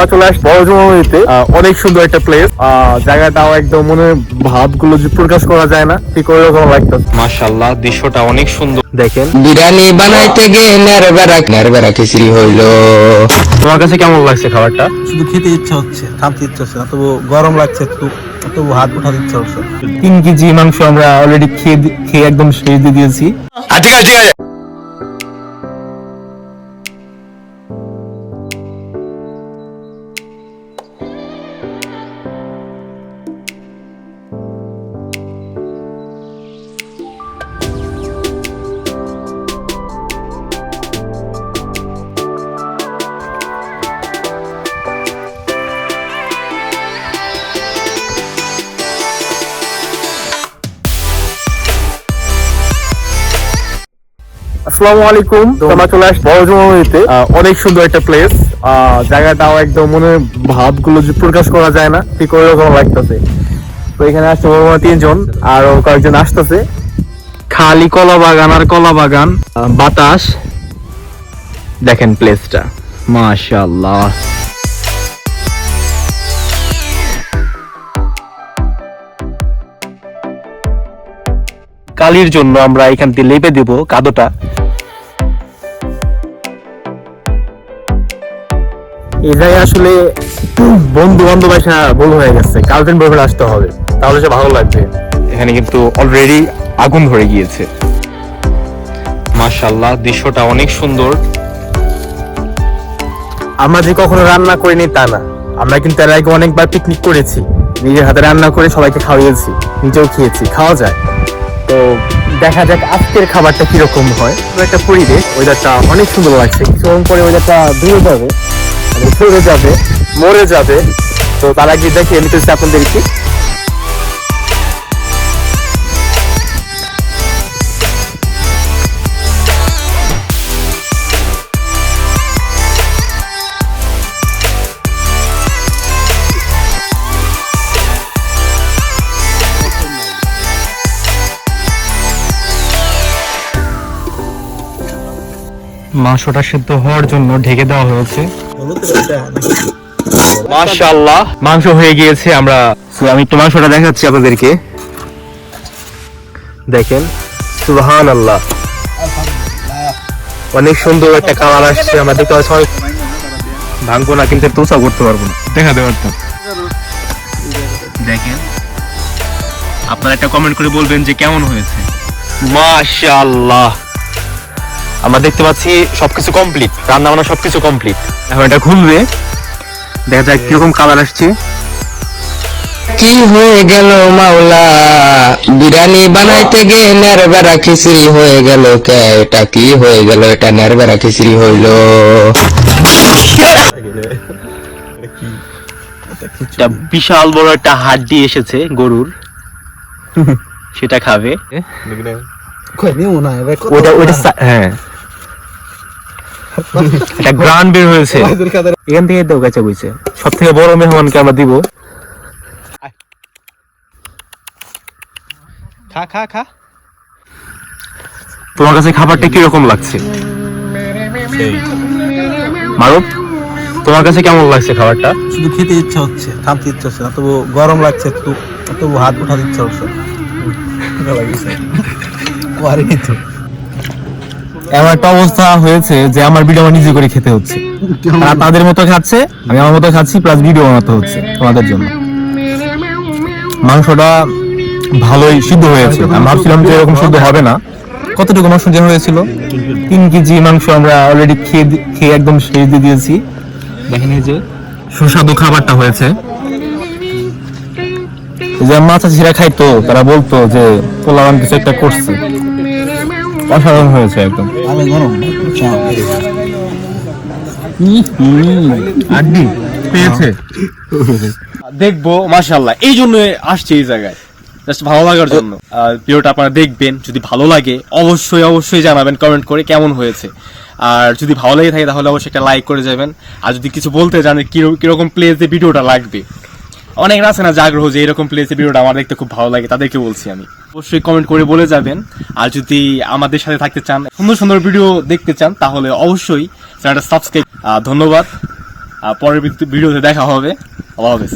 আমরা চলে আসছি বড়জুমাইতে। অনেক সুন্দর একটা প্লেস, জায়গাটাও একদম মনে ভাবগুলো যে প্রকাশ করা যায় না, ঠিক ওইরকম লাগতেছে। মাশাআল্লাহ, দৃশ্যটা অনেক সুন্দর। দেখেন বিরিয়ানি বানাইতে গিয়ে নেরবেরা খিচড়ি হইলো। তোমার কাছে কেমন লাগছে খাবারটা? শুধু খেতে ইচ্ছা হচ্ছে, থামতে ইচ্ছা হচ্ছে না, তবু গরম লাগছে একটু, তবু হাত উঠাতে ইচ্ছা হচ্ছে। 3 কেজি মাংস আমরা অলরেডি খেয়ে একদম শেষ দিয়ে দিয়েছি। ঠিক আছে। আসসালামু আলাইকুম, আমরা চলে আসছি বড়জুমাইতে। অনেক সুন্দর একটা প্লেস, জায়গাটাও একদম মনে ভাবগুলো যে প্রকাশ করা যায় না, ঠিক ওইরকম লাগতেছে। তো এখানে আসছে 3 জন, আরো কয়েকজন আসতেছে। খালি কলা বাগান আর কলা বাগান, বাতাস। দেখেন প্লেসটা, মাশাআল্লাহ। কালির জন্য আমরা এখান থেকে লেপে দেব কাদোটা। এই জায়গায় আসলে বন্ধু বান্ধব আসা ভুল হয়ে গেছে, গার্লফ্রেন্ড বয়ফ্রেন্ড আসতে হবে, তাহলে সে ভালো লাগবে। এখানে কিন্তু অলরেডি আগুন ধরে গিয়েছে। মাশাআল্লাহ, দৃশ্যটা অনেক সুন্দর। আমরা যে কখনো রান্না করিনি তা না, আমরা কিন্তু এর আগে অনেকবার পিকনিক করেছি, নিজের হাতে রান্না করে সবাইকে খাওয়াইয়েছি, নিজেও খেয়েছি, খাওয়া যায়। তো দেখা যাক আজকের খাবারটা কিরকম হয়। একটা পরিবেশ, ওয়েদারটা অনেক সুন্দর লাগছে। কিছুক্ষণ পরে ওয়েদারটা ধুয়ে যাবে, সরে যাবে, মরে যাবে। তো তার আগে দেখি আমি তো আপনাদেরকে মাংসটা সিদ্ধ হওয়ার জন্য ঢেকে দেওয়া হয়েছে। মাশাআল্লাহ, মাংস হয়ে গিয়েছে। আমি একটু মাংসটা দেখাচ্ছি আপনাদেরকে। দেখেন, সুবহানাল্লাহ, অনেক সুন্দর একটা কালার আসছে। আমরা দেখতে পাচ্ছি ভাঙবো না, কিন্তু তোষা করতে পারবো না, দেখা দেওয়ার তো। দেখেন, আপনারা একটা কমেন্ট করে বলবেন যে কেমন হয়েছে। মাশাআল্লাহ, আমরা দেখতে পাচ্ছি সবকিছু কমপ্লিট, রান্না বান্না সবকিছু কমপ্লিট। এখন এটা খুলবে, দেখা যাক কিরকম কালার আসছে। কি হয়ে গেল মাওলা, বিরিয়ানি বানাইতে গিয়ে নেরবেরা খিচড়ি হয়ে গেল। কে এটা কি হয়ে গেল, এটা নেরবেরা খিচড়ি হইলো। একটা বিশাল বড় একটা হাড্ডি এসেছে গরুর, সেটা খাবে। হ্যাঁ, একটা গ্রান বের হয়েছে এখান থেকে। দেও কাছে বইছে, সব থেকে বড় মেহমানকে আমরা দিব। খা খা খা। তোমার কাছে খাবারটা কিরকম লাগছে মারুফ? তোমার কাছে কেমন লাগছে খাবারটা? শুধু খেতে ইচ্ছা হচ্ছে, থামতে ইচ্ছা হচ্ছে না, তবু গরম লাগছে একটু, তবু হাত উঠাতে ইচ্ছা হচ্ছে। এমন একটা অবস্থা হয়েছে যে আমার ভিডিও আমার নিজে করে খেতে হচ্ছে। তারা তাদের মতো খাচ্ছে, আমি আমার মতো খাচ্ছি, প্লাস ভিডিও বানাতে হচ্ছে তোমাদের জন্য। মাংসটা ভালোই সিদ্ধ হয়েছে, আমি ভাবছিলাম যে এরকম সিদ্ধ হবে না। কতটুকু মাংস দেওয়া হয়েছিল? 3 কেজি মাংস আমরা অলরেডি খেয়ে একদম শেষ দিয়ে দিয়েছি। দেখেন, এই যে সুস্বাদু খাবারটা হয়েছে। যে মাছ ছিঁড়া খাইতো, তারা বলতো যে পোলাওয়ান কিছু একটা করছে। অসাধারণ হয়েছে একদম। আড্ডি পেয়েছে, দেখবো। মাশাআল্লাহ, এই জন্য আসছে এই জায়গায়, জাস্ট ভালো লাগার জন্য। ভিডিওটা আপনারা দেখবেন, যদি ভালো লাগে অবশ্যই অবশ্যই জানাবেন কমেন্ট করে কেমন হয়েছে। আর যদি ভালো লেগে থাকে তাহলে অবশ্যই একটা লাইক করে যাবেন। আর যদি কিছু বলতে জানেন কিরকম প্লেসে ভিডিওটা লাগবে, অনেকের আছে না যে আগ্রহ যে এরকম প্লেসে ভিডিওটা আমার দেখতে খুব ভালো লাগে, তাদেরকে বলছি আমি। অবশ্যই কমেন্ট করে বলে যাবেন। আর যদি আমাদের সাথে থাকতে চান, সুন্দর সুন্দর ভিডিও দেখতে চান, তাহলে অবশ্যই চ্যানেলটা সাবস্ক্রাইব। ধন্যবাদ। পরের ভিডিওতে দেখা হবে। আল্লাহ হাফেজ।